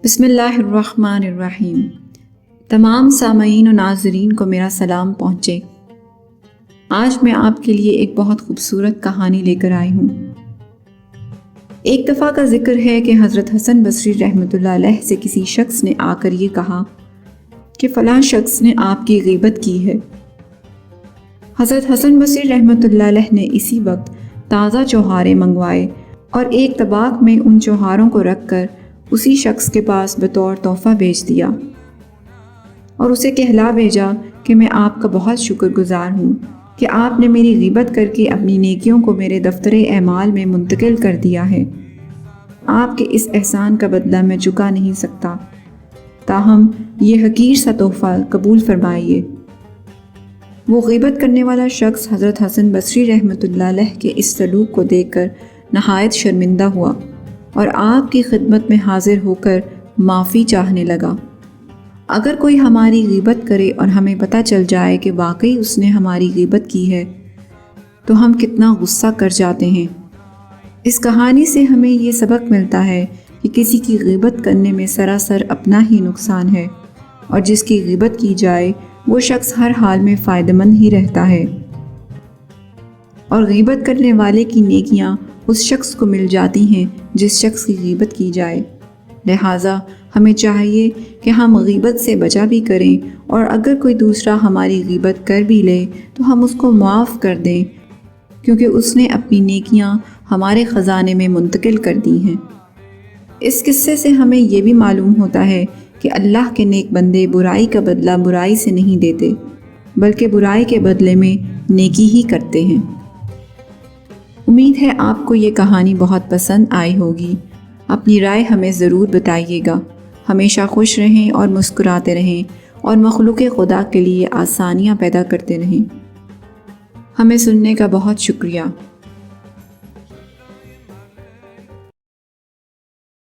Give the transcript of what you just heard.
بسم اللہ الرحمن الرحیم۔ تمام سامعین و ناظرین کو میرا سلام پہنچے۔ آج میں آپ کے لیے ایک بہت خوبصورت کہانی لے کر آئی ہوں۔ ایک دفعہ کا ذکر ہے کہ حضرت حسن بصری رحمۃ اللہ علیہ سے کسی شخص نے آ کر یہ کہا کہ فلاں شخص نے آپ کی غیبت کی ہے۔ حضرت حسن بصری رحمۃ اللہ علیہ نے اسی وقت تازہ چوہارے منگوائے اور ایک طباق میں ان چوہاروں کو رکھ کر اسی شخص کے پاس بطور تحفہ بھیج دیا اور اسے کہلا بھیجا کہ میں آپ کا بہت شکر گزار ہوں کہ آپ نے میری غیبت کر کے اپنی نیکیوں کو میرے دفتر اعمال میں منتقل کر دیا ہے۔ آپ کے اس احسان کا بدلہ میں چکا نہیں سکتا، تاہم یہ حقیر سا تحفہ قبول فرمائیے۔ وہ غیبت کرنے والا شخص حضرت حسن بصری رحمۃ اللہ علیہ کے اس سلوک کو دیکھ کر نہایت شرمندہ ہوا اور آپ کی خدمت میں حاضر ہو کر معافی چاہنے لگا۔ اگر کوئی ہماری غیبت کرے اور ہمیں پتہ چل جائے کہ واقعی اس نے ہماری غیبت کی ہے تو ہم کتنا غصہ کر جاتے ہیں۔ اس کہانی سے ہمیں یہ سبق ملتا ہے کہ کسی کی غیبت کرنے میں سراسر اپنا ہی نقصان ہے، اور جس کی غیبت کی جائے وہ شخص ہر حال میں فائدہ مند ہی رہتا ہے، اور غیبت کرنے والے کی نیکیاں اس شخص کو مل جاتی ہیں جس شخص کی غیبت کی جائے۔ لہٰذا ہمیں چاہیے کہ ہم غیبت سے بچا بھی کریں، اور اگر کوئی دوسرا ہماری غیبت کر بھی لے تو ہم اس کو معاف کر دیں، کیونکہ اس نے اپنی نیکیاں ہمارے خزانے میں منتقل کر دی ہیں۔ اس قصے سے ہمیں یہ بھی معلوم ہوتا ہے کہ اللہ کے نیک بندے برائی کا بدلہ برائی سے نہیں دیتے، بلکہ برائی کے بدلے میں نیکی ہی کرتے ہیں۔ امید ہے آپ کو یہ کہانی بہت پسند آئی ہوگی۔ اپنی رائے ہمیں ضرور بتائیے گا۔ ہمیشہ خوش رہیں اور مسکراتے رہیں، اور مخلوق خدا کے لیے آسانیاں پیدا کرتے رہیں۔ ہمیں سننے کا بہت شکریہ۔